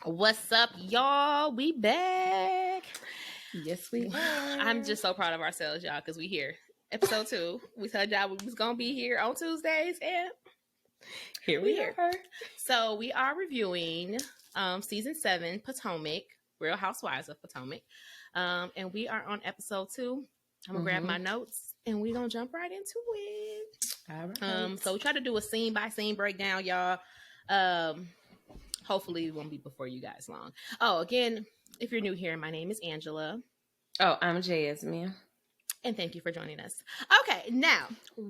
What's up, y'all? We back. Yes, we are. I'm just so proud of ourselves, y'all, because we here. Episode 2. We told y'all we was gonna be here on Tuesdays, and here we are. So we are reviewing season 7, Potomac, Real Housewives of Potomac, and we are on episode 2. I'm gonna grab my notes, and we're gonna jump right into it. All right. So we try to do a scene by scene breakdown, y'all. Hopefully it won't be before you guys long. Oh, again, if you're new here, my name is Angela. Oh, I'm Jasmine. And thank you for joining us. Okay, now,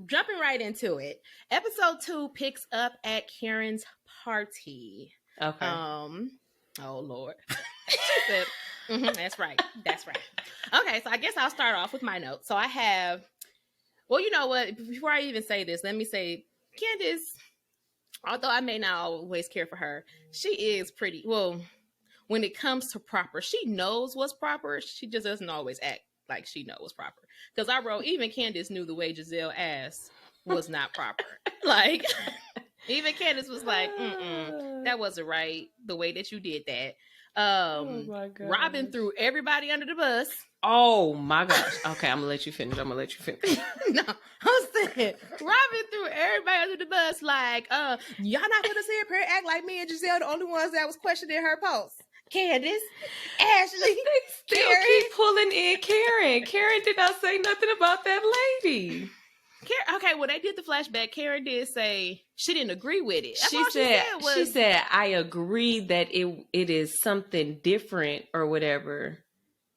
jumping right into it. Episode 2 picks up at Karen's party. Okay. Oh, Lord. She said, that's right. That's right. Okay, so I guess I'll start off with my notes. So I have, well, you know what? Before I even say this, let me say, Candace, although I may not always care for her, she is pretty, well, when it comes to proper, she knows what's proper. She just doesn't always act like she knows what's proper. Because I wrote, even Candace knew the way Giselle asked was not proper. Like, even Candace was like, that wasn't right, the way that you did that. Oh my God. Robin threw everybody under the bus. Oh my gosh. Okay, I'm gonna let you finish. No, I'm saying Robin threw everybody under the bus. Like, y'all not gonna sit up here act like me and Giselle the only ones that was questioning her post. Candace, Ashley, they still Karen. keep pulling in Karen. Karen did not say nothing about that lady. Okay, well, they did the flashback. Karen did say she didn't agree with it. She said, I agree that it is something different or whatever.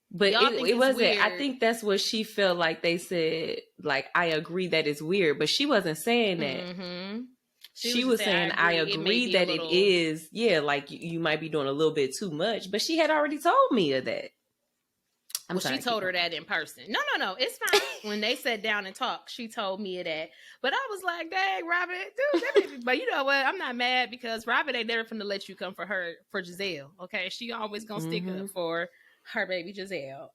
But it wasn't, weird. I think that's what she felt like they said, like, I agree that it's weird, but she wasn't saying that. Mm-hmm. She was saying, I agree that it is, like you might be doing a little bit too much, but she had already told me of that. She told her that in person. No, it's fine. When they sat down and talked, she told me of that. But I was like, dang, Robin, dude, but you know what? I'm not mad because Robin ain't never finna let you come for Giselle, okay? She always gonna stick up for her baby Giselle.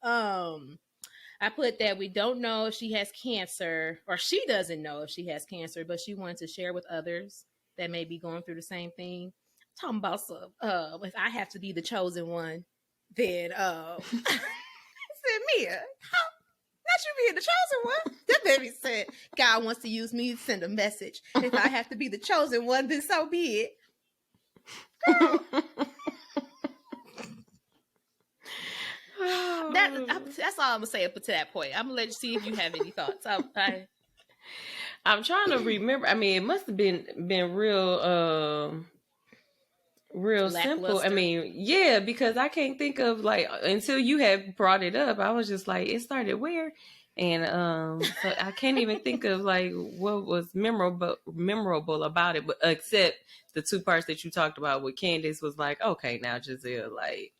I put that we don't know if she has cancer, or she doesn't know if she has cancer, but she wanted to share with others that may be going through the same thing. I'm talking about if I have to be the chosen one, then said, Mia, not you being the chosen one. That baby said, God wants to use me to send a message. If I have to be the chosen one, then so be it. Girl. That's all I'm gonna say up to that point. I'm gonna let you see if you have any thoughts. I'm trying to remember. I mean, it must have been real simple. I mean, yeah, because I can't think of, like, until you had brought it up, I was just like, it started where? And so I can't even think of, like, what was memorable about it, but except the two parts that you talked about with Candace was like, okay, now Giselle, like,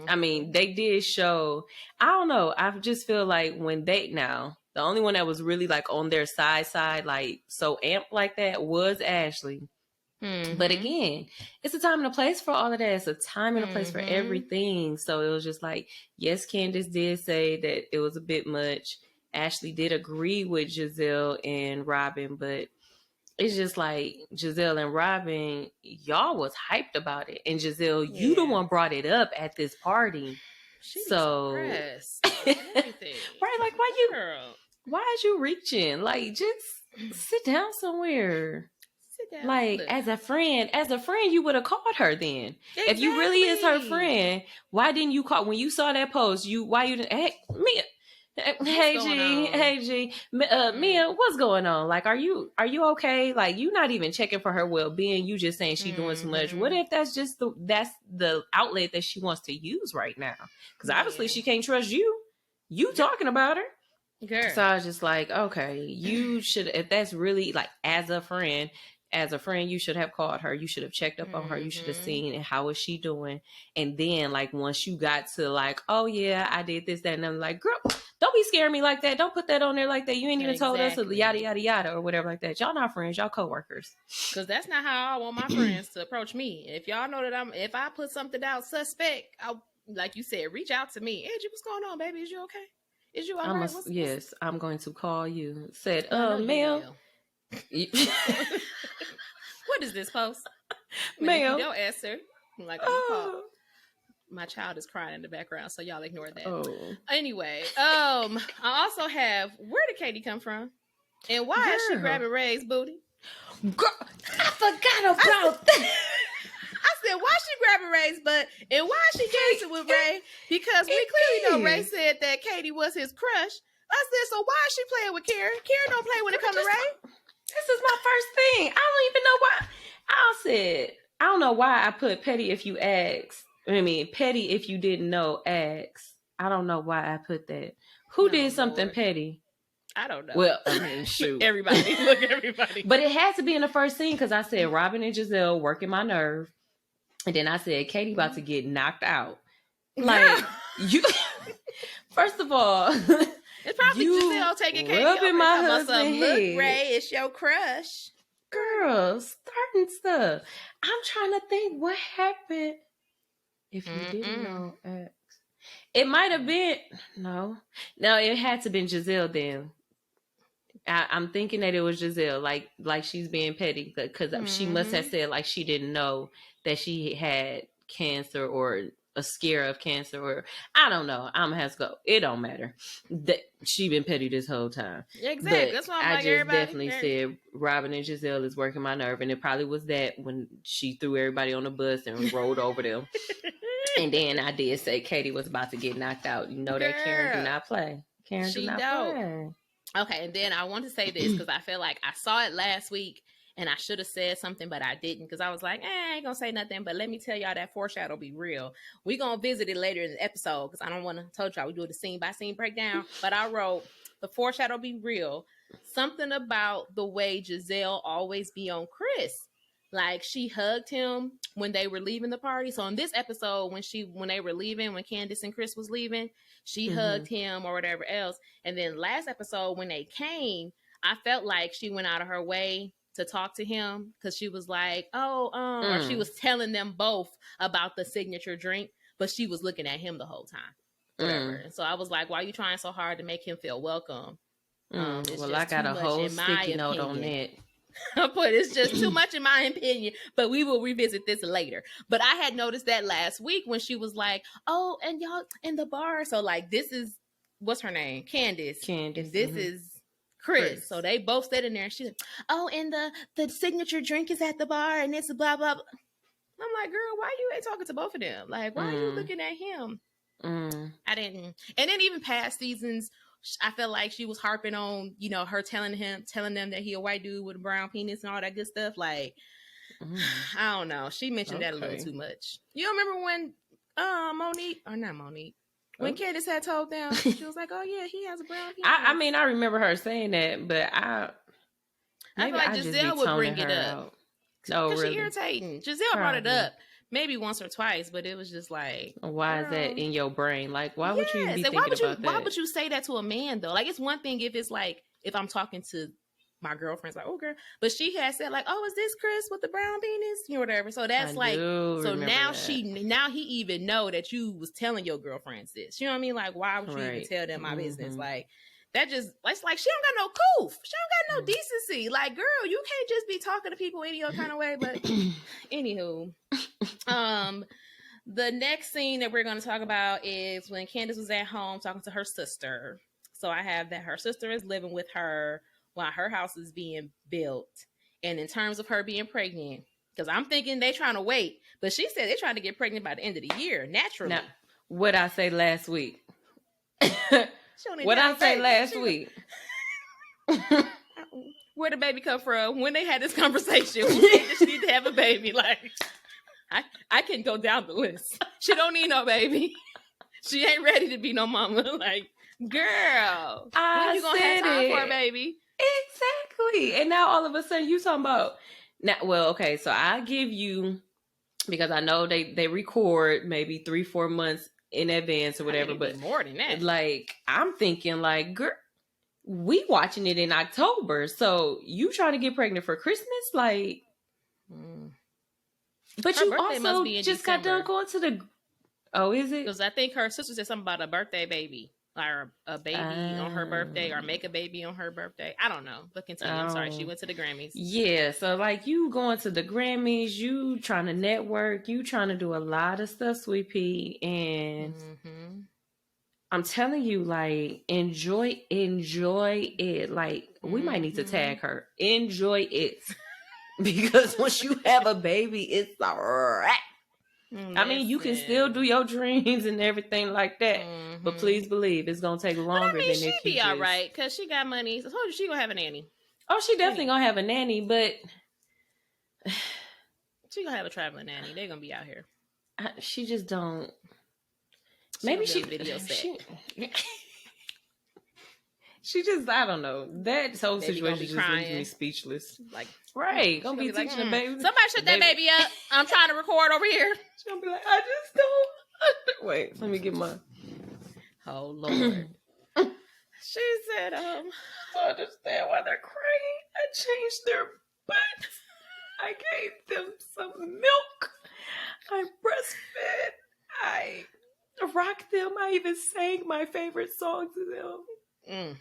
I mean, they did show, I don't know, I just feel like when the only one that was really, like, on their side, like, so amped like that was Ashley. But again, it's a time and a place for all of that. It's a time and a place for everything. So it was just like, yes, Candace did say that it was a bit much. Ashley did agree with Giselle and Robin, but it's just like Giselle and Robin, y'all was hyped about it. And Giselle, you the one brought it up at this party. So right, like, why is you reaching? Like, just sit down somewhere. Like, as a friend, you would have called her then. Exactly. If you really is her friend, why didn't you call when you saw that post? Why you didn't? Hey, Mia. Hey G, Mia, what's going on? Like, are you okay? Like, you not even checking for her well-being. You just saying she doing too much. What if that's just the outlet that she wants to use right now? Because obviously she can't trust you. You talking about her. Girl. So I was just like, okay, you should, if that's really, like, as a friend, you should have called her. You should have checked up on her. You should have seen and how is she doing. And then, like, once you got to, like, oh yeah, I did this, that, and I'm like, girl, don't be scaring me like that. Don't put that on there like that. You ain't even told us yada, yada, yada, or whatever like that. Y'all not friends. Y'all coworkers. Because that's not how I want my friends to approach me. If y'all know that if I put something out suspect, like you said, reach out to me. Angie, what's going on, baby? Is you okay? Is you all right? Yes, I'm going to call you. Said, ma'am. What is this post? Ma'am. Don't answer. Like, I'm called. My child is crying in the background, so y'all ignore that. Oh. Anyway, I also have, where did Katie come from? And why is she grabbing Ray's booty? Girl, I forgot about that. I said, why is she grabbing Ray's butt? And why is she dancing with Ray? Because we clearly know Ray said that Katie was his crush. I said, so why is she playing with Karen? Karen don't play when it comes to Ray. This is my first thing. I don't even know why. I don't know why I put petty if you ask. I mean, petty if you didn't know, ask. I don't know why I put that. Who did something petty? I don't know. Well, I mean, shoot. Everybody. Look, everybody. But it has to be in the first scene because I said Robin and Giselle working my nerve. And then I said Katie about to get knocked out. Like, you... First of all... It's probably Giselle taking Katie over my husband's head. Look, Ray, it's your crush. Girl, starting stuff. I'm trying to think what happened. If you didn't know, it might have been no, it had to been Giselle then. I'm thinking that it was Giselle, like she's being petty because she must have said like she didn't know that she had cancer or a scare of cancer, or I don't know. I'm gonna have to go. It don't matter. That she been petty this whole time. Exactly. But that's why I'm I like, just definitely said Robin and Giselle is working my nerve, and it probably was that when she threw everybody on the bus and rolled over them. And then I did say Katie was about to get knocked out. You know that Karen do not play. Karen do not play. Okay, and then I want to say this because I feel like I saw it last week and I should have said something, but I didn't because I was like, I ain't gonna say nothing. But let me tell y'all that foreshadow be real. We gonna visit it later in the episode because I don't want to told y'all we do the scene by scene breakdown. But I wrote the foreshadow be real. Something about the way Giselle always be on Chris. Like she hugged him when they were leaving the party. So in this episode, when they were leaving, when Candace and Chris was leaving, she hugged him or whatever else. And then last episode when they came, I felt like she went out of her way to talk to him because she was like, or she was telling them both about the signature drink, but she was looking at him the whole time. Whatever. And so I was like, why are you trying so hard to make him feel welcome? Well, I got a whole sticky note on that. But it's just too much in my opinion, but we will revisit this later. But I had noticed that last week when she was like, oh, and y'all in the bar. So like, this is, what's her name? Candace. And this is Chris. So they both sitting there and she's like, oh, and the signature drink is at the bar and it's blah, blah, blah. I'm like, girl, why you ain't talking to both of them? Like, why are you looking at him? I didn't. And then even past seasons, I felt like she was harping on, her telling them that he a white dude with a brown penis and all that good stuff. Like, I don't know. She mentioned that a little too much. You remember when when Candace had told them, she was like, oh yeah, he has a brown penis. I mean, I remember her saying that, but I feel like Giselle would bring it up. Because she irritating. Giselle brought it up. Maybe once or twice, but it was just like, why is that in your brain? Like, why would you be thinking about that? Why would you say that to a man though? Like, it's one thing if it's like, if I'm talking to my girlfriend's like, oh girl, but she had said like, oh, is this Chris with the brown penis? Whatever. So that's so now that. Now he even know that you was telling your girlfriends this. You know what I mean? Like, why would you even tell them my business? Like, that just, it's like, she don't got no coof. She don't got no decency. Like, girl, you can't just be talking to people any other kind of way. But anywho, the next scene that we're going to talk about is when Candace was at home talking to her sister. So I have that her sister is living with her while her house is being built. And in terms of her being pregnant, because I'm thinking they trying to wait, but she said they're trying to get pregnant by the end of the year, naturally. Now, what I say last week? What I say last week? Where the baby come from? When they had this conversation, she need to have a baby. Like, I can go down the list. She don't need no baby. She ain't ready to be no mama. Like, girl, when you gonna have time for a baby? Exactly. And now all of a sudden you talking about now. Well, okay, so I give you, because I know they record maybe 3-4 months in advance or whatever, but more than that. Like, I'm thinking like, girl, we watching it in October, so you trying to get pregnant for Christmas? Like, but her you also just got done going to the, oh, is it? Because I think her sister said something about a birthday baby. or a baby on her birthday, or make a baby on her birthday. I don't know. But continue. I'm sorry. She went to the Grammys. Yeah. So like you going to the Grammys, you trying to network, you trying to do a lot of stuff, Sweet Pea. And I'm telling you, like, enjoy it. Like, we might need to tag her. Enjoy it. Because once you have a baby, it's a wrap. I mean, you can still do your dreams and everything like that, but please believe it's gonna take longer than if you be all right because she got money. So I told you she gonna have a nanny. Oh, she definitely gonna have a nanny, but she gonna have a traveling nanny. They're gonna be out here. She just don't. Maybe she video set. She just, I don't know. That whole situation just leaves me speechless. Like, right. Gonna be teaching the baby. Somebody shut that baby up. I'm trying to record over here. She's gonna be like, I just don't. Wait, let me get my. Oh, Lord. She said, I don't understand why they're crying. I changed their butts. I gave them some milk. I breastfed. I rocked them. I even sang my favorite song to them. And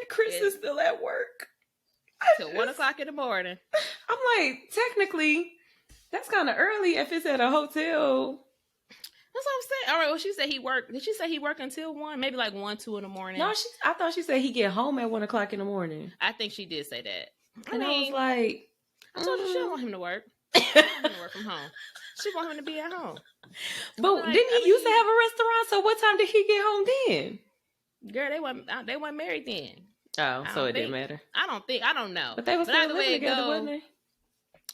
Chris is still at work till 1 o'clock in the morning. I'm like, technically, that's kind of early if it's at a hotel. That's what I'm saying. All right. Well, she said he worked. Did she say he worked until 1? Maybe like 1, 2 in the morning. No, I thought she said he get home at 1 o'clock in the morning. I think she did say that. And I was like, I told you she don't want him to work. She want him to work from home. She want him to be at home. But like, didn't he used to have a restaurant? So what time did he get home then? Girl, they weren't married then. Oh, so it didn't matter. I don't know. But they was still living together, wasn't they?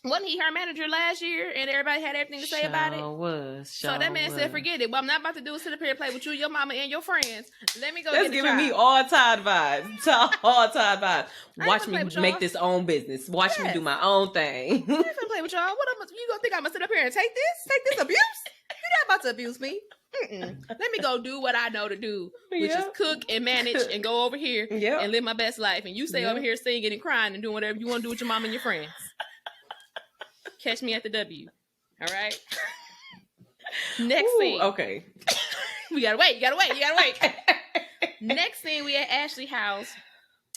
Wasn't he her manager last year and everybody had everything to say about it? So that man said, forget it. What I'm not about to do is sit up here and play with you, your mama, and your friends. Let me go That's giving me all Todd vibes. All Todd vibes. Watch me make this own business. Watch me do my own thing. I ain't gonna play with y'all. You gonna think I'm gonna sit up here and take this abuse? You're not about to abuse me. Let me go do what I know to do, which is cook and manage and go over here and live my best life. And you stay over here singing and crying and doing whatever you want to do with your mom and your friends. Catch me at the W. All right. Next scene. Okay. You gotta wait. Next scene, we at Ashley's house.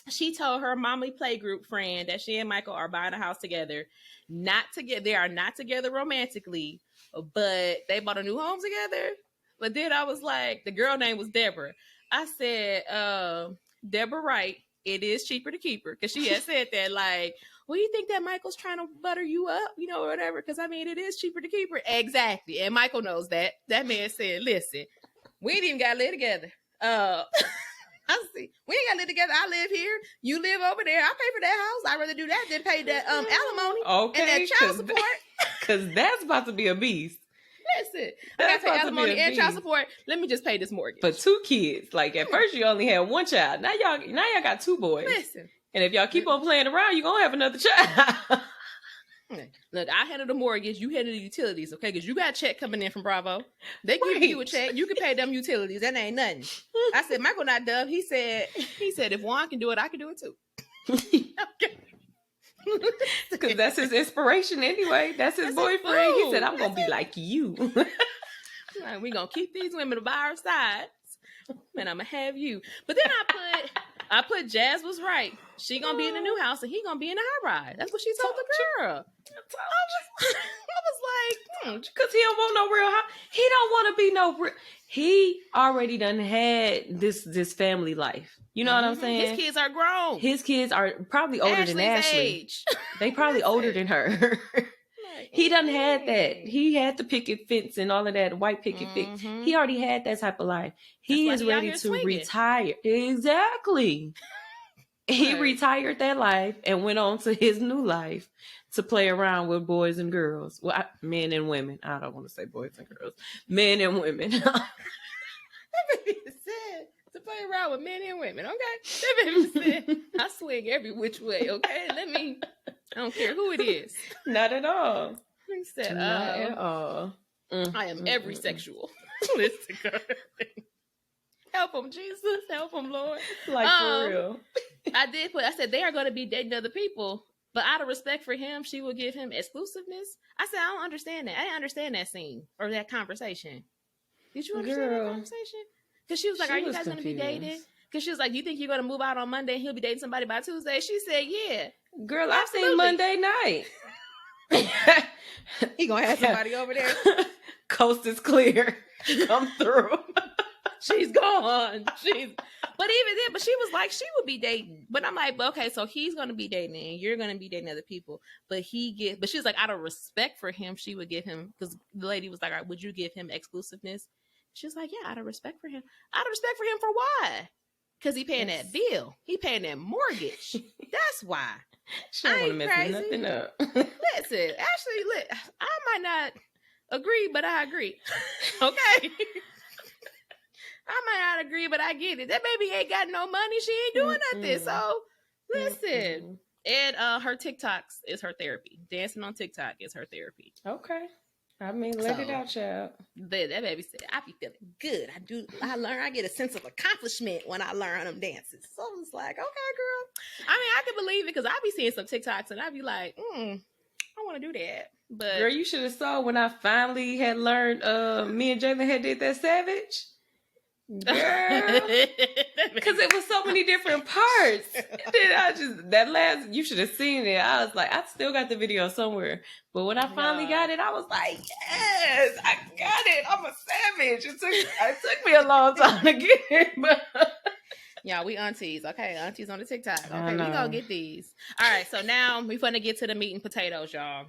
She told her mommy playgroup friend that she and Michael are buying a house together. They are not together romantically, but they bought a new home together. But then I was like, the girl name was Deborah. I said, Deborah Wright, it is cheaper to keep her. Because she had said that, like, well, you think that Michael's trying to butter you up, or whatever? Because, I mean, it is cheaper to keep her. Exactly. And Michael knows that. That man said, listen, we ain't even got to live together. I see. We ain't got to live together. I live here. You live over there. I pay for that house. I'd rather do that than pay that alimony and that child support. Because that's about to be a beast. Listen, I got to pay alimony and child support. Let me just pay this mortgage. For 2 kids. Like, at first you only had 1 child. Now y'all got 2 boys. Listen. And if y'all keep on playing around, you're going to have another child. Look, I handle the mortgage. You handle the utilities, okay? Because you got a check coming in from Bravo. They give you a check. You can pay them utilities. That ain't nothing. I said, Michael not dumb. He said, if Juan can do it, I can do it too. Okay. Because that's his inspiration anyway. That's his boyfriend. He said, I'm going to be like you. Like, we're going to keep these women by our sides. And I'm going to have you. But then I put Jazz was right. She going to be in the new house and he going to be in the high rise. That's what she told the girl. I was like, because he don't want no real house. He don't want to be no real. He already done had this family life. You know what I'm saying? His kids are grown. His kids are probably older than Ashley. Age. They probably older than her. He done had that. He had the picket fence and all of that white picket fence. He already had that type of life. He is ready to retire. Exactly. He retired that life and went on to his new life to play around with boys and girls. Well, men and women. I don't want to say boys and girls. Men and women. That baby said to play around with men and women. Okay. That baby said I swing every which way. Okay. I don't care who it is. Not at all. He said, not at all. I am every sexual. Listen, girl. Help him, Jesus. Help him, Lord. Like, for real. I said, they are going to be dating other people, but out of respect for him, she will give him exclusiveness. I said, I don't understand that. I didn't understand that scene or that conversation. Did you understand that conversation? Because she was like, "Are you guys going to be dating?" Because she was like, "You think you're going to move out on Monday and he'll be dating somebody by Tuesday?" She said, "Yeah, girl, I think Monday night." He gonna have somebody over there. Coast is clear. Come through. She's gone. But even then, but she was like, she would be dating. But I'm like, okay, so he's gonna be dating and you're gonna be dating other people. But she was like, out of respect for him, she would give him, because the lady was like, all right, would you give him exclusiveness? She was like, yeah, out of respect for him. Out of respect for him for why? Because he paying that bill. He paying that mortgage. That's why. She don't want to mess nothing up. Listen, actually, I might not agree, but I agree. Okay. I might not agree, but I get it. That baby ain't got no money. She ain't doing nothing. So, listen. And her TikToks is her therapy. Dancing on TikTok is her therapy. Okay. I mean, let it out, child. That baby said, I be feeling good. I get a sense of accomplishment when I learn them dances. So I was like, okay, girl. I mean, I can believe it because I be seeing some TikToks and I be like, I want to do that. But girl, you should have saw when I finally had learned me and Jalen had did that Savage. Girl, because it was so many different parts. And then you should have seen it. I was like, I still got the video somewhere, but when I finally got it, I was like, yes, I got it. I'm a savage. It took me a long time to get it, but y'all, we aunties, okay? Aunties on the TikTok. Okay, we gonna get these. All right, so now we're gonna get to the meat and potatoes, y'all.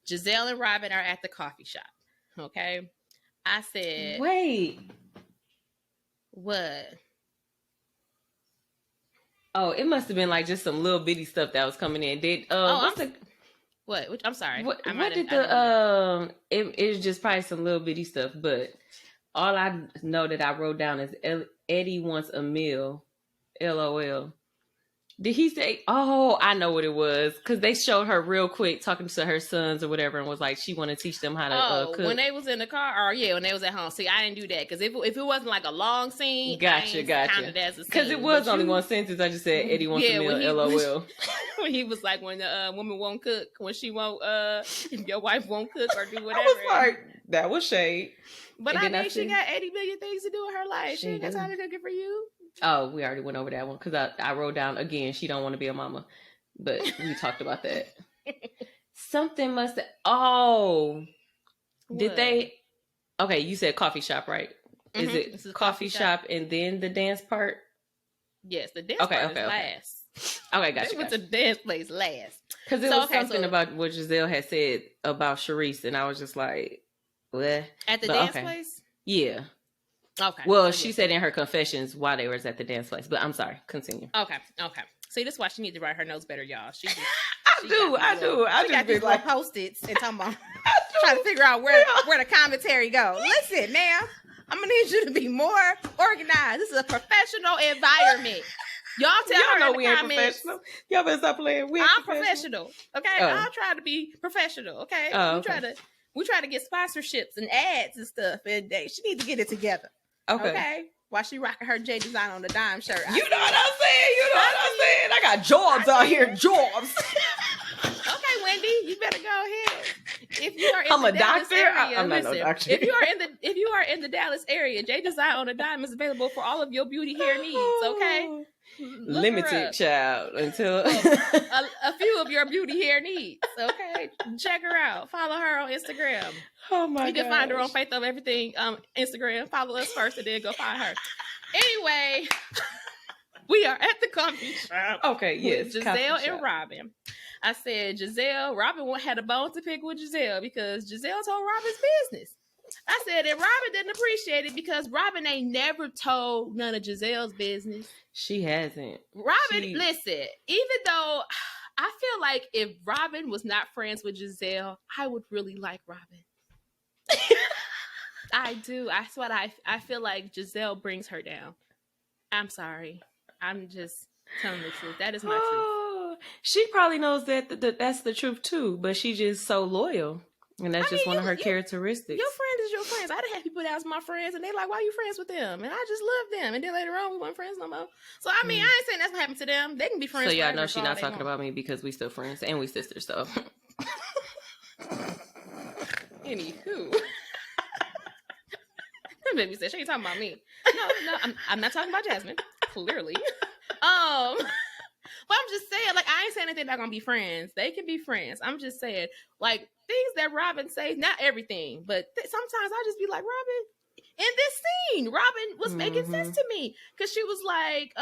Giselle and Robin are at the coffee shop. Okay, I said, wait. What? Oh, it must have been like just some little bitty stuff that was coming in. What? I'm sorry. What did the it's just probably some little bitty stuff, but all I know that I wrote down is Eddie wants a meal. LOL. Did he say, oh, I know what it was. Because they showed her real quick talking to her sons or whatever and was like, she want to teach them how to cook. When they was in the car? Or, when they was at home. See, I didn't do that. Because if it wasn't like a long scene, gotcha. Because it was only one sentence. I just said, Eddie wants a meal, LOL. When he was like, when the woman won't cook, when she won't, your wife won't cook or do whatever. I was like, that was shade. But I mean, she got 80 million things to do in her life. She ain't got time to cook it for you. Oh, we already went over that one because I wrote down again, she don't want to be a mama. But we talked about that. Something must have... Oh. What? Did they... Okay, you said coffee shop, right? Mm-hmm. Is it coffee shop and then the dance part? Yes, the dance part is last. Okay, gotcha. They went to the dance place last. Because it was something about what Giselle had said about Sharice, and I was just like, what? At the dance place? Yeah. Okay. Well, she said in her confessions while they was at the dance place, but I'm sorry. Continue. Okay. See, this is why she needs to write her notes better, y'all. I do. I got these like Post-its and talking about trying to figure out where the commentary go. Listen, now, I'm gonna need you to be more organized. This is a professional environment. Y'all tell her know in we the ain't comments. Professional. Y'all better stop playing. I'm professional. Okay, I'll try to be professional. Okay, we try to get sponsorships and ads and stuff, and she needs to get it together. Okay. While she rocking her J Design on the dime shirt. You know what I'm saying? I got jobs out here. Jobs. Okay, Wendy, you better go ahead. If you are in I'm the a Dallas doctor. Area, I'm not no doctor. If you are in the Dallas area, J Design on the dime is available for all of your beauty hair needs. Okay. Limited, child, until a few of your beauty hair needs. Okay, check her out. Follow her on Instagram. Oh my god, you can find her on Faith of Everything Instagram. Follow us first, and then go find her. Anyway, we are at the coffee shop. Okay, yes, Giselle and Robin. I said Robin had a bone to pick with Giselle because Giselle told Robin's business. I said that Robin didn't appreciate it because Robin ain't never told none of Giselle's business. She hasn't. Robin, listen, even though I feel like if Robin was not friends with Giselle, I would really like Robin. I do. That's what I feel like Giselle brings her down. I'm sorry. I'm just telling the truth. That is my truth. She probably knows that that's the truth too, but she's just so loyal. And that's just one of her characteristics. Your friend is your friends. I done had people that was my friends, and they like, why you friends with them? And I just love them. And then later on, we weren't friends no more. So, I mean, I ain't saying that's what happened to them. They can be friends. So, y'all know she's not talking about me because we still friends and we sisters, so. Anywho. Baby said she ain't talking about me. No, I'm not talking about Jasmine. Clearly. But I'm just saying, like, I ain't saying anything they're gonna be friends. They can be friends. I'm just saying, like, things that Robin says, not everything, but sometimes I just be like, Robin, in this scene, Robin was making sense to me. Because she was like,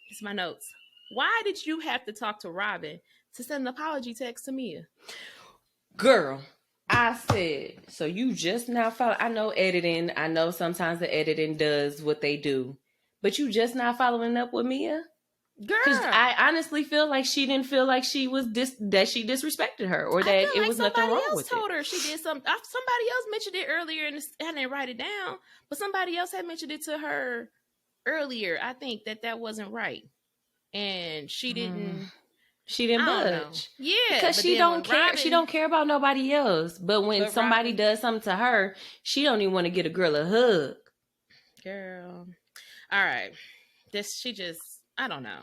it's my notes. Why did you have to talk to Robin to send an apology text to Mia? Girl, I said, so you just now follow. I know editing. I know sometimes the editing does what they do. But you just not following up with Mia? Girl. Because I honestly feel like she didn't feel like she was that she disrespected her or that it was nothing wrong with it. Somebody else told her she did something. Somebody else mentioned it earlier and I didn't write it down. But somebody else had mentioned it to her earlier. I think that wasn't right. And she didn't... She didn't budge. Yeah. Because she don't care. Robin, she don't care about nobody else. But when somebody Robin does something to her, she don't even want to get a girl a hug. Girl. All right. I don't know.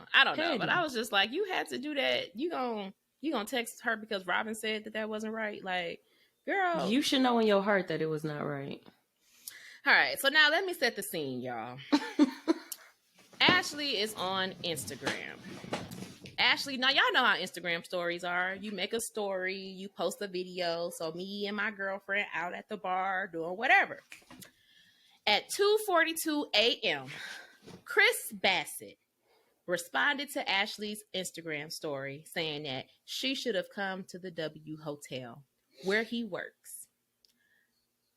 But I was just like, you had to do that. You gonna text her because Robin said that wasn't right. Like, girl. You should know in your heart that it was not right. All right. So now let me set the scene, y'all. Ashley is on Instagram. Ashley, now y'all know how Instagram stories are. You make a story, you post a video. So me and my girlfriend out at the bar doing whatever. At 2:42 a.m., Chris Bassett responded to Ashley's Instagram story saying that she should have come to the W Hotel where he works.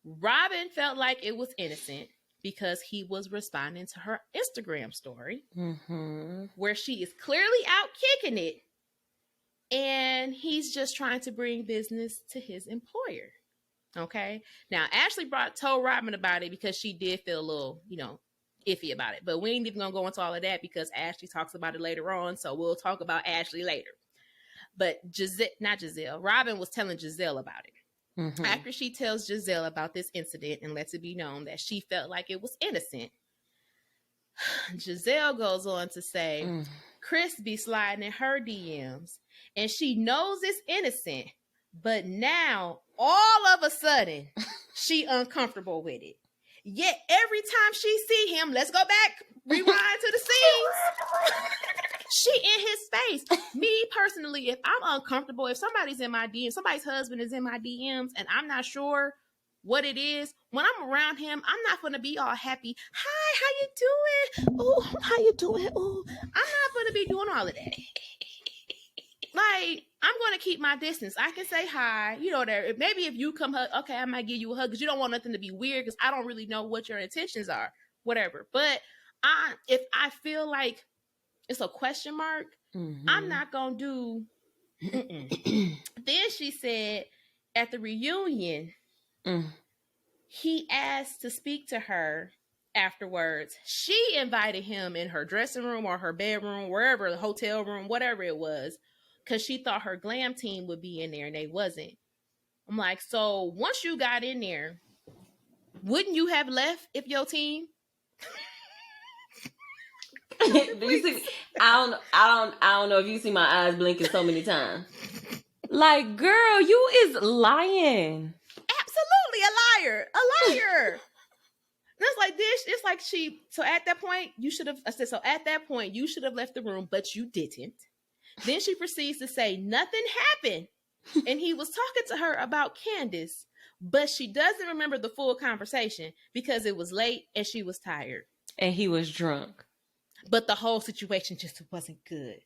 Robin felt like it was innocent because he was responding to her Instagram story where she is clearly out kicking it and he's just trying to bring business to his employer. Okay. Now, Ashley told Robin about it because she did feel a little, iffy about it. But we ain't even going to go into all of that because Ashley talks about it later on. So we'll talk about Ashley later. But Robin was telling Giselle about it. After she tells Giselle about this incident and lets it be known that she felt like it was innocent, Giselle goes on to say, Chris be sliding in her DMs and she knows it's innocent, but now all of a sudden she uncomfortable with it. Yet every time she see him, let's go back, rewind to the scenes. She in his face. Me personally, if I'm uncomfortable, if somebody's in my DMs, somebody's husband is in my DMs, and I'm not sure what it is, when I'm around him, I'm not going to be all happy. Hi, how you doing? Oh, how you doing? Oh, I'm not going to be doing all of that. Like, I'm going to keep my distance. I can say hi, there. Maybe if you come hug, okay, I might give you a hug because you don't want nothing to be weird because I don't really know what your intentions are, whatever. But if I feel like it's a question mark, I'm not going to do. Then she said at the reunion, he asked to speak to her afterwards. She invited him in her dressing room or her bedroom, wherever, the hotel room, whatever it was, because she thought her glam team would be in there and they wasn't. I'm like, so once you got in there, wouldn't you have left if your team? I don't know if you see my eyes blinking so many times. Like, girl, you is lying. Absolutely a liar. It's like this. It's like so at that point, you should have left the room, but you didn't. Then she proceeds to say nothing happened. And he was talking to her about Candace, but she doesn't remember the full conversation because it was late and she was tired. And he was drunk. But the whole situation just wasn't good.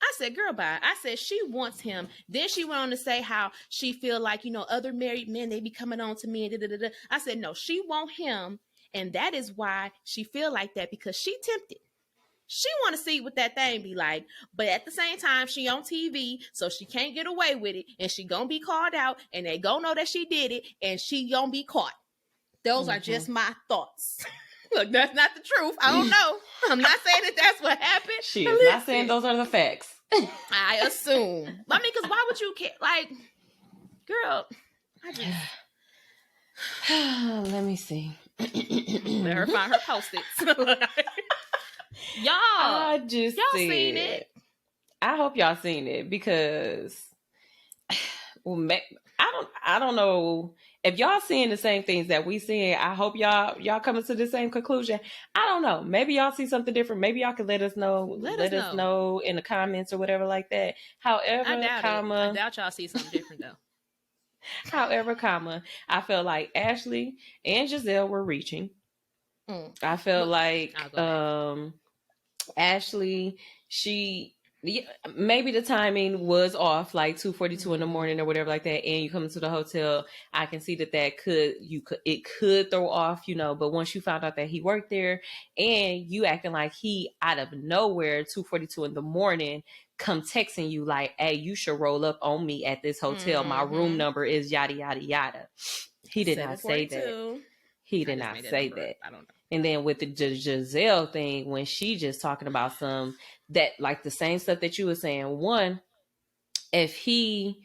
I said, girl, bye. I said, she wants him. Then she went on to say how she feel like, other married men, they be coming on to me. And da-da-da-da. I said, no, she want him. And that is why she feel like that, because she tempted. She want to see what that thing be like. But at the same time, she on TV, so she can't get away with it. And she gonna be called out, and they gonna know that she did it, and she gonna be caught. Those are just my thoughts. Look, that's not the truth. I don't know. I'm not saying that that's what happened. She is not saying those are the facts. I assume. I mean, because why would you care? Like, girl, I just... Let me see. Let her find her Post-its. Y'all seen it. I hope y'all seen it because Well, I don't know if y'all seeing the same things that we seeing. I hope y'all coming to the same conclusion. I don't know. Maybe y'all see something different. Maybe y'all can let us know. Let us know in the comments or whatever like that. However, I doubt y'all see something different though. However, I felt like Ashley and Giselle were reaching. I felt like Ashley, maybe the timing was off, like 2:42 in the morning or whatever like that, and you come into the hotel. I can see that it could throw off, but once you found out that he worked there and you acting like he out of nowhere 2:42 in the morning come texting you like, hey, you should roll up on me at this hotel. My room number is yada yada yada. He did not say that. He did not say that. I don't know. And then with the Giselle thing, when she just talking about like the same stuff that you were saying. One, if you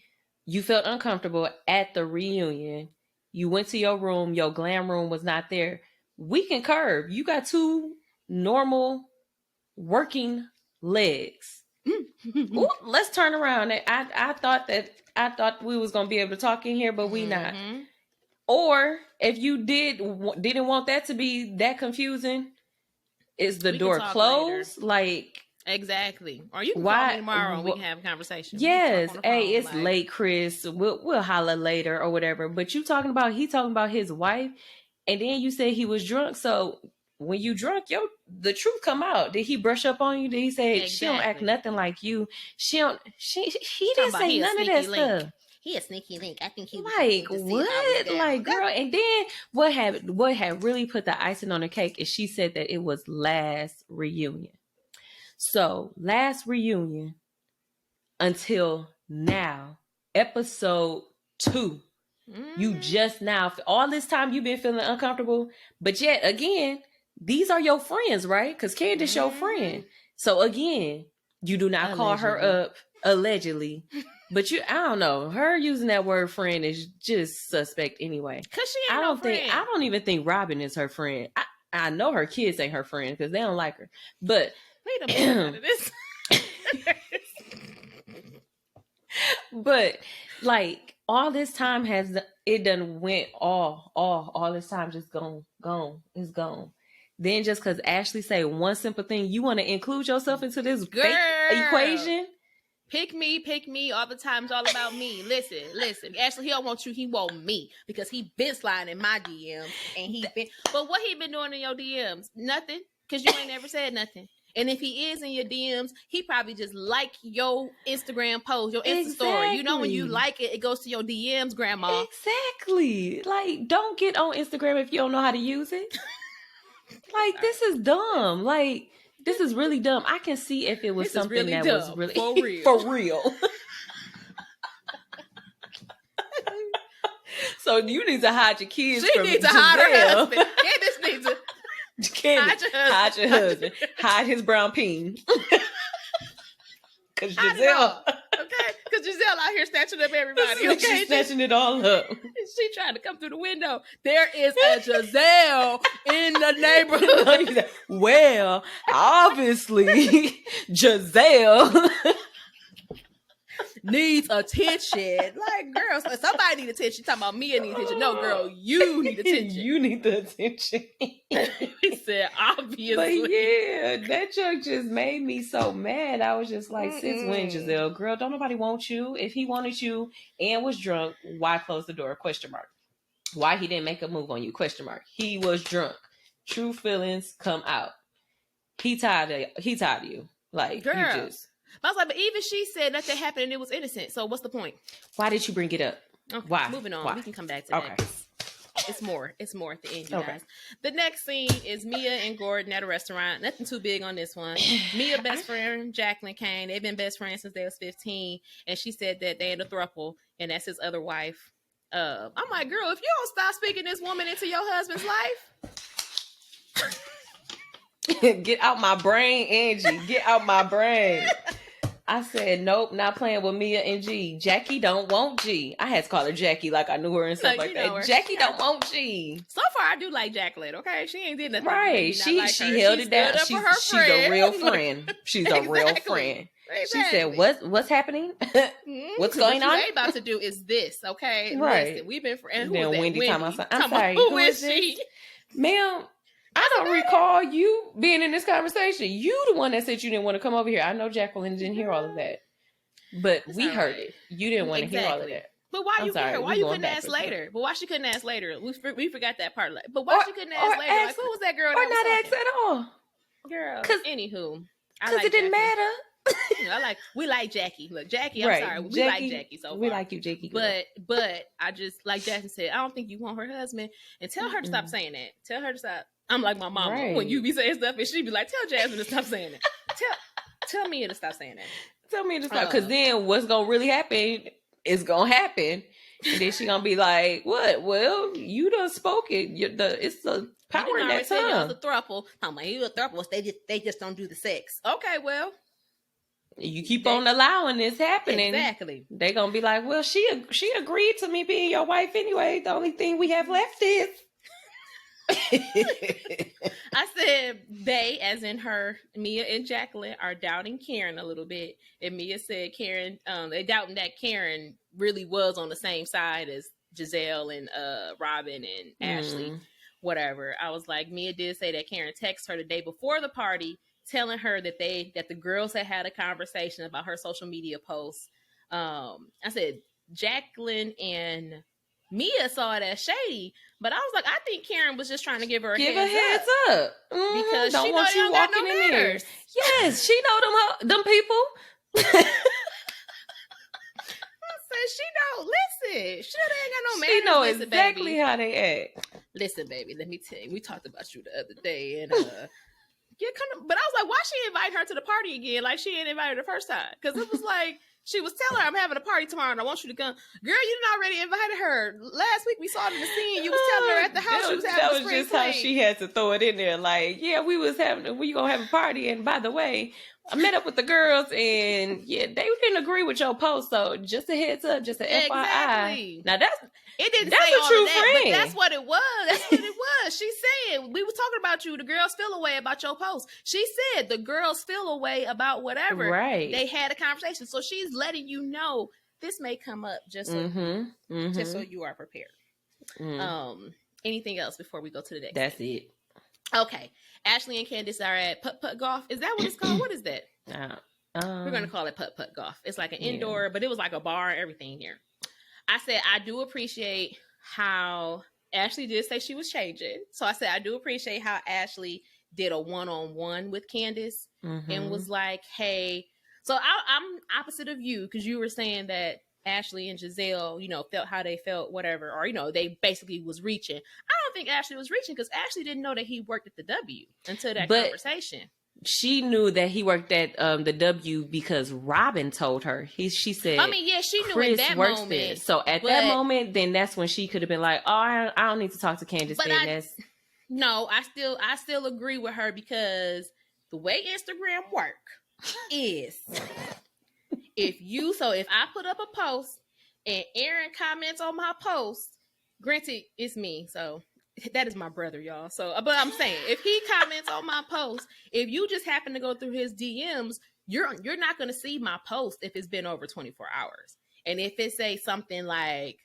felt uncomfortable at the reunion, you went to your room, your glam room was not there. We can curve. You got 2 normal working legs. Ooh, let's turn around. I thought we was gonna be able to talk in here, but we not. Or if you didn't want that to be that confusing, is the door closed? Later. Like exactly. Or you can call me tomorrow and we can have a conversation. Yes. Hey, it's late, Chris. We'll holler later or whatever. But he talking about his wife, and then you say he was drunk. So when you drunk, the truth come out. Did he brush up on you? Did he say she don't act nothing like you? He didn't say none of that stuff. He a sneaky link. I think he was like what? Like, girl, and then what had really put the icing on the cake is she said that it was last reunion. So last reunion until now, episode 2. You just now, all this time you've been feeling uncomfortable, but yet again, these are your friends, right? Because Candace your friend. So again, you do not call her up allegedly. But I don't know. Her using that word friend is just suspect anyway. Cause she ain't friend. I don't even think Robin is her friend. I know her kids ain't her friend because they don't like her. But wait a minute, this. But like all this time it done went all this time just gone. It's gone. Then just because Ashley say one simple thing, you want to include yourself into this fake equation? Pick me all the time. It's all about me. Listen. Ashley, he don't want you. He want me because he been sliding in my DMs and but what he been doing in your DMs? Nothing. Because you ain't never said nothing. And if he is in your DMs, he probably just like your Instagram post, your Insta story. You know, when you like it, it goes to your DMs, grandma. Exactly. Like, don't get on Instagram if you don't know how to use it. Like, this is dumb. Like, this is really dumb. I can see if it was something really that was really for real. For real. So you need to hide your kids. She needs to hide her husband. Candace needs to hide your husband. Hide his brown peen. Because Giselle. Okay? Because Giselle out here snatching up everybody. Okay? She's snatching it all up. She trying to come through the window. There is a Giselle in the neighborhood. Well, obviously, Giselle needs attention. Like, girl, somebody need attention. Talking about me need attention. No, girl, you need attention. You need the attention. He said, obviously. But yeah, that joke just made me so mad. I was just like, since when, Giselle? Girl, don't nobody want you. If he wanted you and was drunk, why close the door? ? Why he didn't make a move on you? ? He was drunk. True feelings come out. He tired of you. Like, girl. You just... I was like, but even she said nothing happened and it was innocent. So what's the point? Why did you bring it up? Okay, why? Moving on. Why? We can come back to that. Okay. It's more at the end, you guys. The next scene is Mia and Gordon at a restaurant. Nothing too big on this one. Mia best friend, Jacqueline came. They've been best friends since they was 15. And she said that they in a throuple and that's his other wife. I'm like, girl, if you don't stop speaking this woman into your husband's life. Get out my brain, Angie. Get out my brain. I said, nope, not playing with Mia and G. Jackie don't want G. I had to call her Jackie like I knew her and stuff like that. Jackie don't want G. So far, I do like Jacqueline, okay? She ain't did nothing. Right. She held it down. She's a real friend. She's a real friend. Exactly. She said, "What's happening? What's going on? What you ain't about to do is this, okay? Right. Listen, we've been friends. Who then was that? Wendy Wendy. I'm sorry. Who is she? Ma'am, I don't recall you being in this conversation. You the one that said you didn't want to come over here. I know Jacqueline didn't hear all of that, but we heard it. You didn't want to hear all of that. But why you care? Why you couldn't ask later? But why she couldn't ask later? We forgot that part. But why she couldn't ask later? Like, who was that girl? Or not ask at all, girl. Anywho, because it didn't matter. We like Jackie. Look, Jackie, I'm sorry. We like Jackie so far. We like you, Jackie. Girl. But I just, like Jackie said, I don't think you want her husband. And tell her to stop saying that. Tell her to stop. I'm like my mama when you be saying stuff and she be like, tell Jasmine to stop saying that. Tell me to stop saying that. Tell me to stop. Because then what's going to really happen is going to happen. And then she going to be like, what? Well, you done spoke it. It's the power in that tongue. The throuple. I'm like, you a throuple. They just don't do the sex. Okay, well. You keep on allowing this happening. Exactly. They gonna be like, well, she agreed to me being your wife anyway. The only thing we have left is. I said they, as in her, Mia and Jacqueline, are doubting Karen a little bit. And Mia said Karen, they doubting that Karen really was on the same side as Giselle and Robin and Ashley, whatever. I was like, Mia did say that Karen texted her the day before the party, telling her that the girls had a conversation about her social media posts. I said Jacqueline and Mia saw it as shady, but I was like, I think Karen was just trying to give her a heads up. Because don't she want you walking in there. Yes, she know them people. She don't listen. She ain't got no manners. She know exactly how they act. Listen, baby, let me tell you. We talked about you the other day, and but I was like, why she invite her to the party again? Like she ain't invited her the first time. Because it was like, she was telling her, I'm having a party tomorrow and I want you to come. Girl, you done already invited her. Last week we saw it in the scene. You was telling her at the house she was having a spring That was just how she had to throw it in there. Like, yeah, we gonna have a party. And by the way, I met up with the girls and yeah, they didn't agree with your post. So just a heads up, just an FYI. Now that's a true friend. But that's what it was. That's what it was. She said, we were talking about you. The girls feel away about your post. She said the girls feel away about whatever. Right. They had a conversation. So she's letting you know this may come up just so you are prepared. Anything else before we go to the next? That's it. Okay. Ashley and Candace are at putt-putt golf. Is that what it's called? What is that? We're going to call it putt-putt golf. It's like an indoor, but it was like a bar and everything here. I said, I do appreciate how Ashley did say she was changing. So I said, I do appreciate how Ashley did a one-on-one with Candace and was like, hey, so I'm opposite of you because you were saying that Ashley and Giselle, felt how they felt, whatever, or, they basically was reaching. I don't think Ashley was reaching because Ashley didn't know that he worked at the W until that conversation. She knew that he worked at the W because Robin told her. She said, I mean, yeah, she knew in that moment. There. So at that moment, then that's when she could have been like, oh, I don't need to talk to Candace. No, I still agree with her because the way Instagram work is if I put up a post and Aaron comments on my post, granted it's me, so that is my brother, y'all. So, but I'm saying if he comments on my post, if you just happen to go through his DMs, you're not going to see my post if it's been over 24 hours. And if it say something like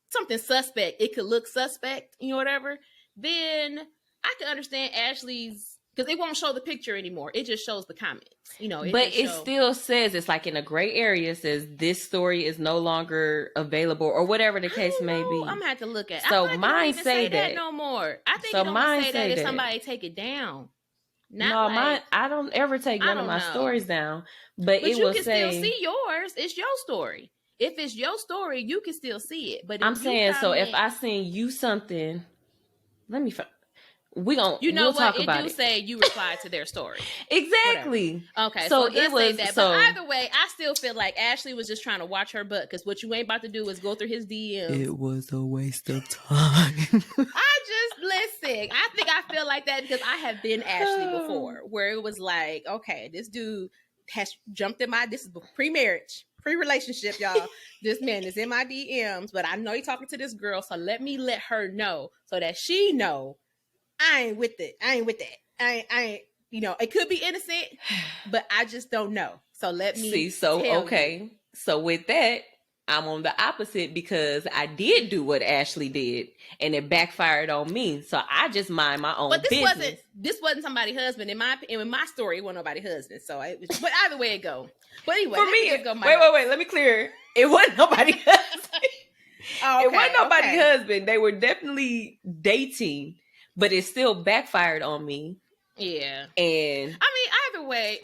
something suspect, it could look suspect, whatever, then I can understand Ashley's, because it won't show the picture anymore. It just shows the comments, But it still says, it's like in a gray area, says this story is no longer available or whatever the case may be. I'm going to have to look at it. So I mine say that no more. I think it only say that if somebody take it down. Mine, I don't ever take none of my stories down. But it will say. You can still see yours. It's your story. If it's your story, you can still see it. But I'm saying, so if I send you something, let me find. We'll talk about it. It do say you replied to their story. Exactly. Whatever. Okay, so it was that. But either way, I still feel like Ashley was just trying to watch her butt because what you ain't about to do is go through his DMs. It was a waste of time. Listen. I feel like that because I have been Ashley before, where it was like, okay, this dude has jumped in this is pre-marriage, pre-relationship, y'all. This man is in my DMs, but I know he's talking to this girl, so let me let her know so that she know. I ain't with it. I ain't with that. I ain't. it could be innocent, but I just don't know. So let me tell you. So with that, I'm on the opposite because I did do what Ashley did and it backfired on me. So I just mind my own business. But this wasn't somebody's husband. In my story, it wasn't nobody's husband. So but either way it go. But anyway, for me, wait, let me clear. It wasn't nobody's husband. It wasn't nobody's husband. They were definitely dating, but it still backfired on me. Yeah. And either way,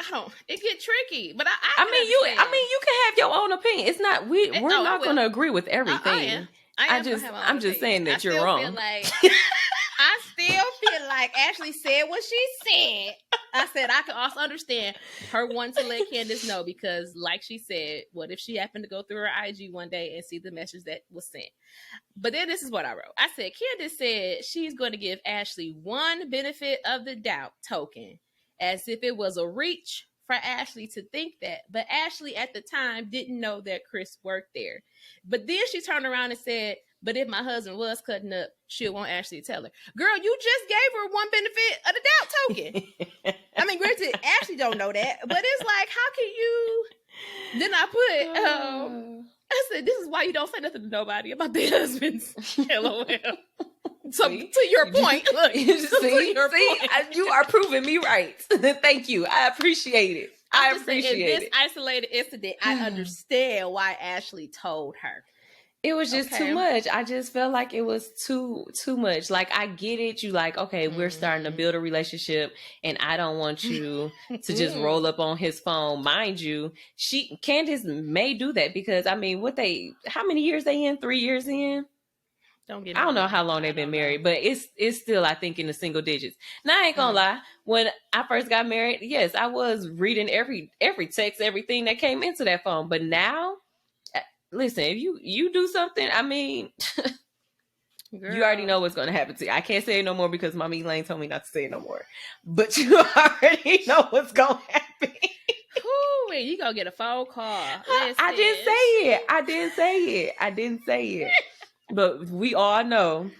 it get tricky. But you can have your own opinion. It's not we're not going to agree with everything. I'm just saying that you're wrong. I still feel like Ashley said what she said. I said I can also understand her wanting to let Candace know because, like she said, what if she happened to go through her IG one day and see the message that was sent? But then this is what I wrote. I said, Candace said she's going to give Ashley one benefit of the doubt token, as if it was a reach for Ashley to think that. But Ashley at the time didn't know that Chris worked there. But then she turned around and said, but if my husband was cutting up, she'll want Ashley to tell her. Girl, you just gave her one benefit of the doubt token. Granted, Ashley don't know that, but it's like, how can you? Then I said, this is why you don't say nothing to nobody about their husbands. LOL. So to your point, look, you are proving me right. Thank you. I appreciate it. I appreciate it. In this isolated incident, I understand why Ashley told her. It was just too much. I just felt like it was too much. Like, I get it. You like, okay, we're starting to build a relationship and I don't want you to just roll up on his phone. Mind you, Candace may do that because, how many years they in? 3 years in? I don't know how long they've been married, but it's still, I think, in the single digits. Now, I ain't gonna lie. When I first got married, yes, I was reading every text, everything that came into that phone. But now, listen, if you do something, Girl. You already know what's going to happen to you. I can't say it no more because Mommy Elaine told me not to say it no more. But you already know what's going to happen. Ooh, you going to get a phone call. I didn't say it. But we all know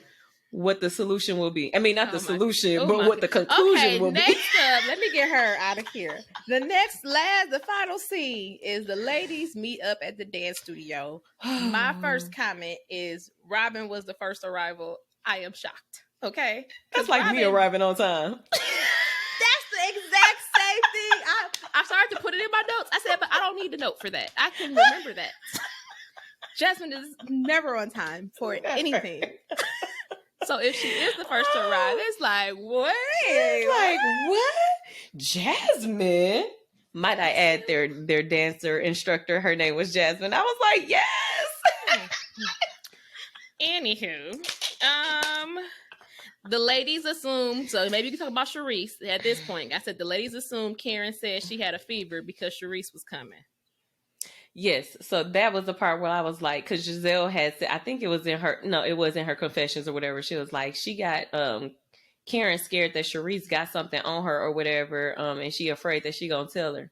what the solution will be. Not what the conclusion will be. Next up, let me get her out of here. The final scene is the ladies meet up at the dance studio. My first comment is Robin was the first arrival. I am shocked. Okay? That's like Robin, me arriving on time. That's the exact same thing. I started to put it in my notes. I said, but I don't need the note for that. I can remember that. Jasmine is never on time for anything. So if she is the first to arrive, it's like, what? What? Jasmine? Might I add their dancer instructor, her name was Jasmine. I was like, yes. Anywho, the ladies assume, so maybe you can talk about Sharice at this point. I said the ladies assumed Karen said she had a fever because Sharice was coming. Yes, so that was the part where I was like, because Giselle had said, I think it was in her confessions or whatever. She was like, she got Karen scared that Sharice got something on her or whatever, and she afraid that she gonna tell her.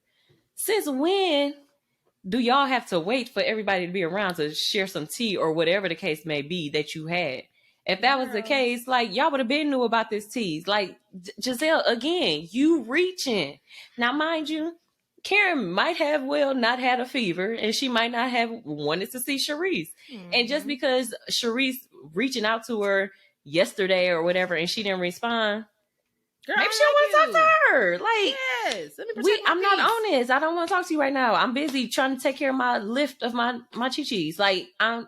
Since when do y'all have to wait for everybody to be around to share some tea or whatever the case may be that you had? If that was the case, like, y'all would have been knew about this tease. Like, Giselle, again, you reaching. Now, mind you, Karen might have not had a fever and she might not have wanted to see Sharice. Mm-hmm. And just because Sharice reaching out to her yesterday or whatever and she didn't respond, girl, maybe she don't want to talk to her. Like, yes, I'm not on this. I don't want to talk to you right now. I'm busy trying to take care of my lift of my chi-chis. Like, I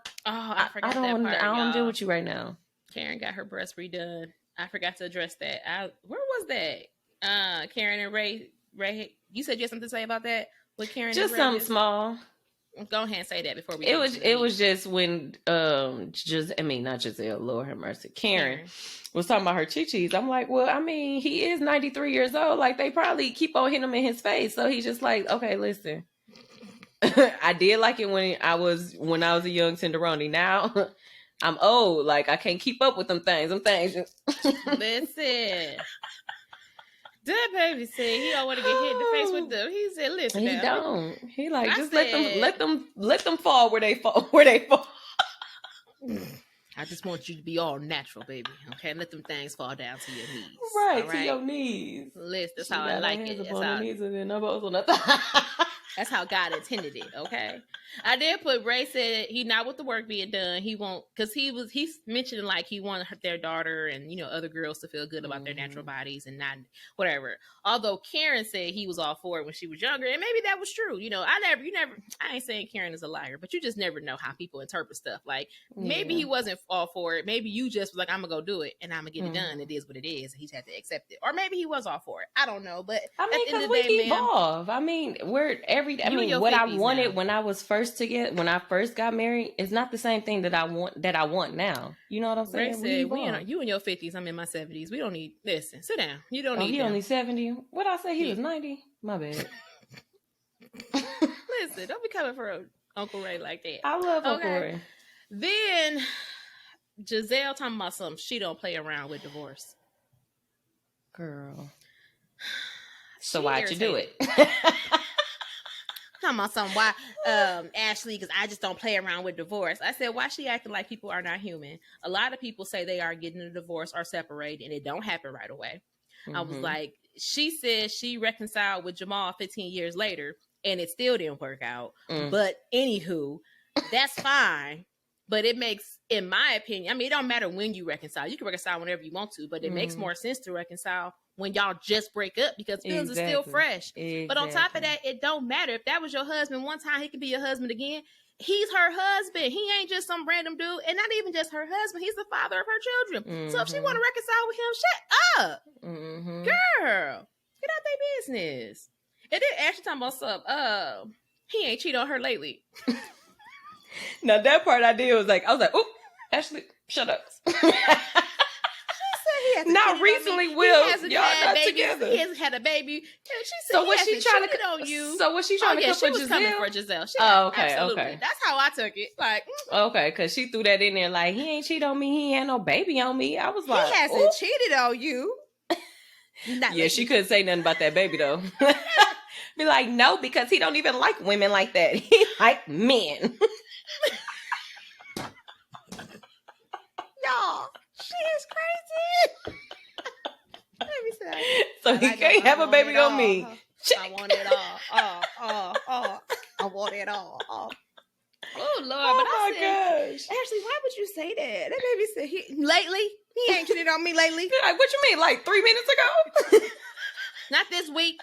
don't deal with you right now. Karen got her breast redone. I forgot to address that. Where was that? Karen and Ray, you said you had something to say about that with Karen? Just something small. Go ahead and say that before we. It was just when not Giselle, Lord have mercy, Karen was talking about her chi-chis. I'm like, well, he is 93 years old. Like, they probably keep on hitting him in his face. So he's just like, okay, listen. I did like it when I was a young tenderoni. Now I'm old. Like, I can't keep up with them things. Listen. That baby said he don't want to get hit in the face with them. He said, "Listen, he don't. He like, just let them fall where they fall. I just want you to be all natural, baby. Okay, let them things fall down to your knees. Right, to your knees. Listen, that's how I like it. That's how, knees and then elbows on the that's how God intended it. Okay, I did put. Ray said he not with the work being done. He won't, because he's mentioning like he wanted their daughter and other girls to feel good about their natural bodies and not whatever. Although Karen said he was all for it when she was younger, and maybe that was true. I ain't saying Karen is a liar, but you just never know how people interpret stuff. Like maybe he wasn't all for it. Maybe you just was like, I'm gonna go do it and I'm gonna get it done. It is what it is. He's had to accept it, or maybe he was all for it. I don't know, but I mean, because we evolve. I mean, what I wanted now. When I first got married is not the same thing that I want now. You know what I'm saying? Said, you in your 50s, I'm in my 70s. We don't need, listen, sit down. You don't need he only 70. What I say? He was 90. My bad. Listen, don't be coming for Uncle Ray like that. I love Uncle Ray. Then Giselle talking about something. She don't play around with divorce. Girl. So why'd you do it? Talking about something. Why, Ashley? Because I just don't play around with divorce. I said, why she acting like people are not human? A lot of people say they are getting a divorce or separated, and it don't happen right away. I was like, she said she reconciled with Jamal 15 years later, and it still didn't work out. But anywho, that's fine. But it makes, in my opinion, I mean, it don't matter when you reconcile. You can reconcile whenever you want to, but it makes more sense to reconcile when y'all just break up because feelings are still fresh. Exactly. But on top of that, it don't matter. If that was your husband one time, he could be your husband again. He's her husband. He ain't just some random dude. And not even just her husband. He's the father of her children. So if she want to reconcile with him, shut up. Girl, get out their business. And then Ashley talking about something. He ain't cheated on her lately. Now that part I did was like, oop, Ashley, shut up. Not recently, Will. Y'all not together. He hasn't had a baby. She said, so was she trying to on you? So was she trying to come for Giselle? She was coming for Giselle. Okay. That's how I took it. Like, okay, because she threw that in there like, he ain't cheated on me. He ain't had no baby on me. I was like, he hasn't cheated on you. Yeah, she couldn't say nothing about that baby though. Be like, no, because he don't even like women like that. He like men. Y'all, she is crazy. Let me say. So he can't have a baby on me. I want it all. I want it all. Oh Lord! Oh my gosh! Ashley, why would you say that? That baby said lately he ain't cheated on me lately. Like, what you mean? Like 3 minutes ago? Not this week.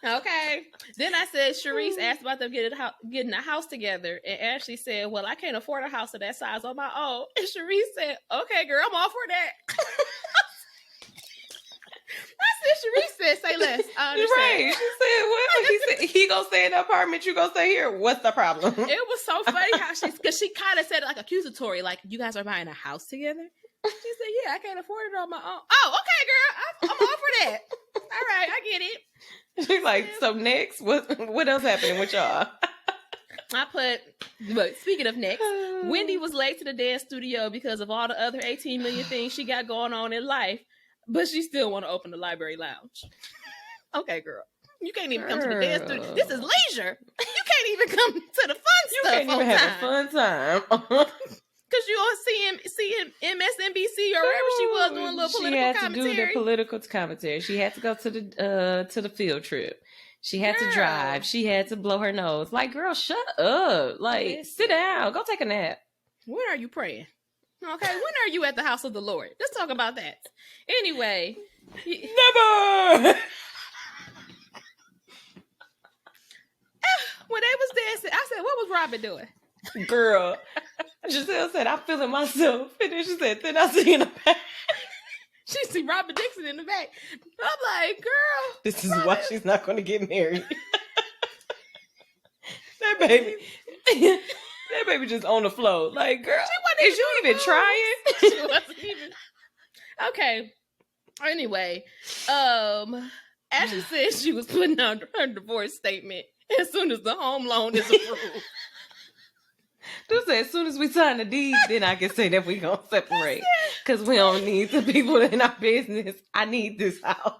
Okay. Then I said, Sharice asked about them getting a house together. And Ashley said, well, I can't afford a house of that size on my own. And Sharice said, okay, girl, I'm all for that. I said, Sharice said, say less. I understand. Right. She said, well, he said, he gonna stay in the apartment, you gonna stay here. What's the problem? It was so funny how because she kind of said it like accusatory, like, you guys are buying a house together? She said, yeah, I can't afford it on my own. Oh, okay, girl. I'm all for that. All right, I get it. She's like, so next, what else happening with y'all? But speaking of next, Wendy was late to the dance studio because of all the other 18 million things she got going on in life, but she still want to open the library lounge. Okay, girl. You can't even come to the dance studio. This is leisure. You can't even come to the fun stuff. You can't even have a fun time. Because you all seeing MSNBC or wherever she was doing a little political commentary. She had to do the political commentary. She had to go to the field trip. She had to drive. She had to blow her nose. Like, girl, shut up. Like, sit down. Go take a nap. When are you praying? Okay, when are you at the house of the Lord? Let's talk about that. Anyway. Never! When they was dancing, I said, what was Robin doing? Girl, Giselle said, I'm feeling myself. And then she said, then I see in the back. She see Robin Dixon in the back. I'm like, girl. This is why she's not going to get married. That baby just on the floor. Like, girl, is you even trying? She wasn't even. Okay. Anyway, Ashley said she was putting out her divorce statement as soon as the home loan is approved. Just say, as soon as we sign the deed, then I can say that we gonna separate. Because we don't need the people in our business. I need this house.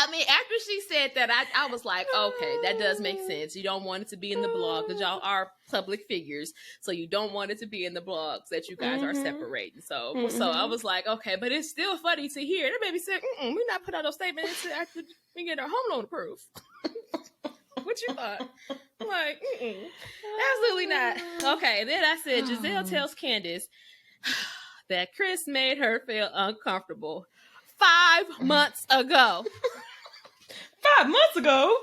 I mean, after she said that, I was like, okay, that does make sense. You don't want it to be in the blog because y'all are public figures, so you don't want it to be in the blogs that you guys are separating. So I was like, okay, but it's still funny to hear. That baby said, we're not put out no statement until after we get our home loan approved. What you thought? I'm like, absolutely not. Okay, then I said, Giselle tells Candace that Chris made her feel uncomfortable 5 months ago. 5 months ago?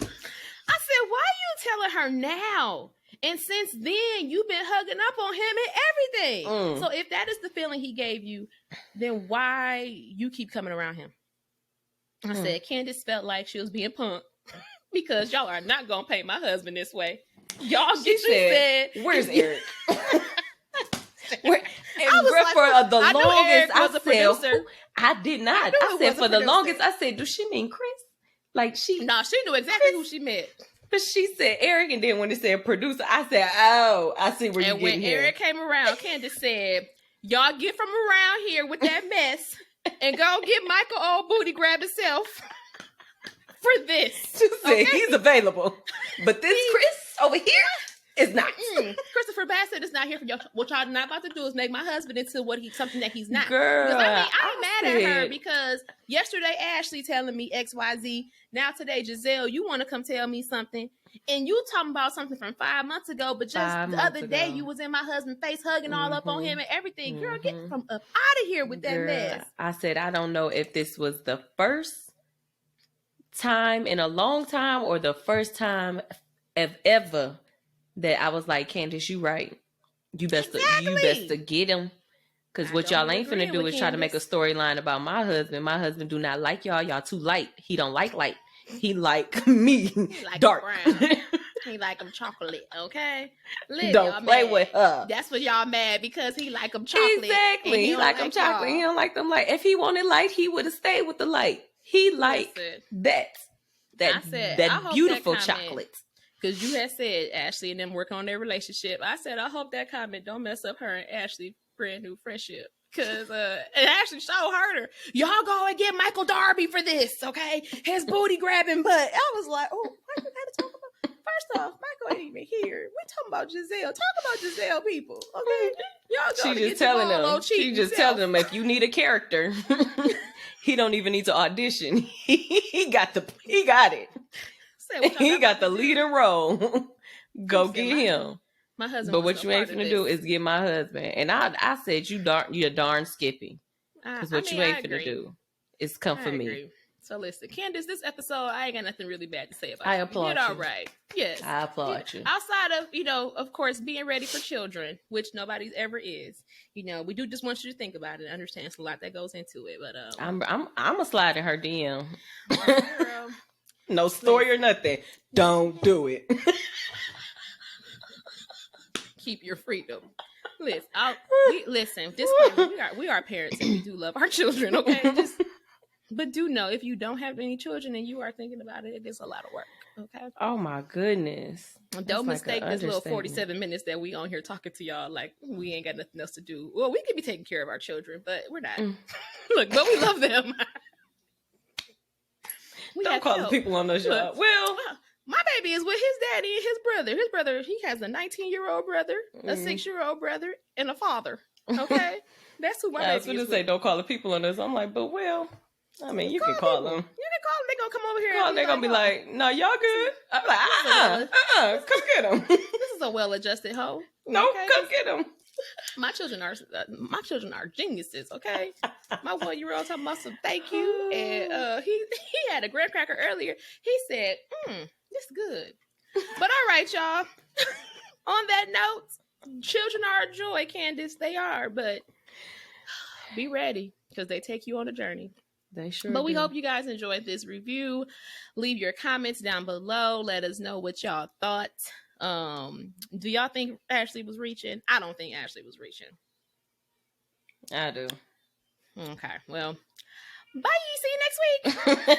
I said, why are you telling her now? And since then, you've been hugging up on him and everything. So if that is the feeling he gave you, then why you keep coming around him? I said, Candace felt like she was being punked because y'all are not going to pay my husband this way. Y'all, she said, where's Eric? The longest I said, I did not. I said for the longest, I said, does she mean Chris? Like she knew exactly who she meant. But she said Eric, and then when it said producer, I said, oh, I see where you're getting. And when Eric came around, Candace said, y'all get from around here with that mess and go get Michael all booty grab himself for this. She said he's available, but this Chris over here is not. Christopher Bassett is not here for y'all. What y'all not about to do is make my husband into something that he's not. Girl, I'm mad at her because yesterday Ashley telling me XYZ. Now today Giselle, you want to come tell me something, and you talking about something from 5 months ago. But just the other day you was in my husband's face, hugging all up on him and everything. Girl, get from up out of here with that mess. I said I don't know if this was the first time in a long time or the first time ever that I was like, Candace, you right. You best to get him. Because what y'all ain't finna do is try to make a storyline about my husband. My husband do not like y'all. Y'all too light. He don't like light. He like me. He like dark. Brown. He like them chocolate, okay? Don't play with her. That's what y'all mad because he like them chocolate. Exactly. He like them chocolate. He don't like them light. If he wanted light, he would have stayed with the light. He like that beautiful chocolate. Because you had said Ashley and them work on their relationship. I said, I hope that comment don't mess up her and Ashley brand new friendship. Because it actually so hurt her. Y'all go and get Michael Darby for this, okay? His booty grabbing butt. I was like, oh, what you had to talk about? First off, Michael ain't even here. We talking about Giselle. Talk about Giselle, people, okay? Y'all go she just telling them. She just telling them if you need a character, he don't even need to audition. He got it. He got the leading role. Go get him. My husband. But what you ain't finna do is get my husband. And I said you're darn skippy. Because what you ain't finna do is come for me. So listen, Candace, this episode, I ain't got nothing really bad to say about it. I applaud you. All right. Yes. I applaud you. Outside of, of course, being ready for children, which nobody's ever is. We do just want you to think about it and understand it's a lot that goes into it. But I'm a slide in her DM. Girl. No story or nothing. Don't do it. Keep your freedom. Listen. We are parents and we do love our children. Okay, but do know if you don't have any children and you are thinking about it, it is a lot of work. Okay. Oh my goodness. Don't mistake this little 47 minutes that we on here talking to y'all like we ain't got nothing else to do. Well, we could be taking care of our children, but we're not. Look, but we love them. Don't call the people on those show. Well, my baby is with his daddy and his brother. His brother, he has a 19-year-old brother, a 6-year-old brother, and a father. Okay, that's who my baby is. I was going to say, don't call the people on this. I'm like, but I mean, you can call them. You can call them. They're gonna come over here. They're gonna be like, no, y'all good. I'm like, come get them. This is a well-adjusted hoe. No, okay? Come get them. My children are geniuses, okay? My 1-year-old talking about some thank you, and he had a graham cracker earlier. He said, "This good." But all right, y'all. On that note, children are a joy, Candace. They are, but be ready because they take you on a journey. They sure. But we hope you guys enjoyed this review. Leave your comments down below. Let us know what y'all thought. Do y'all think Ashley was reaching? I don't think Ashley was reaching. I do. Okay, well, bye. See you next week.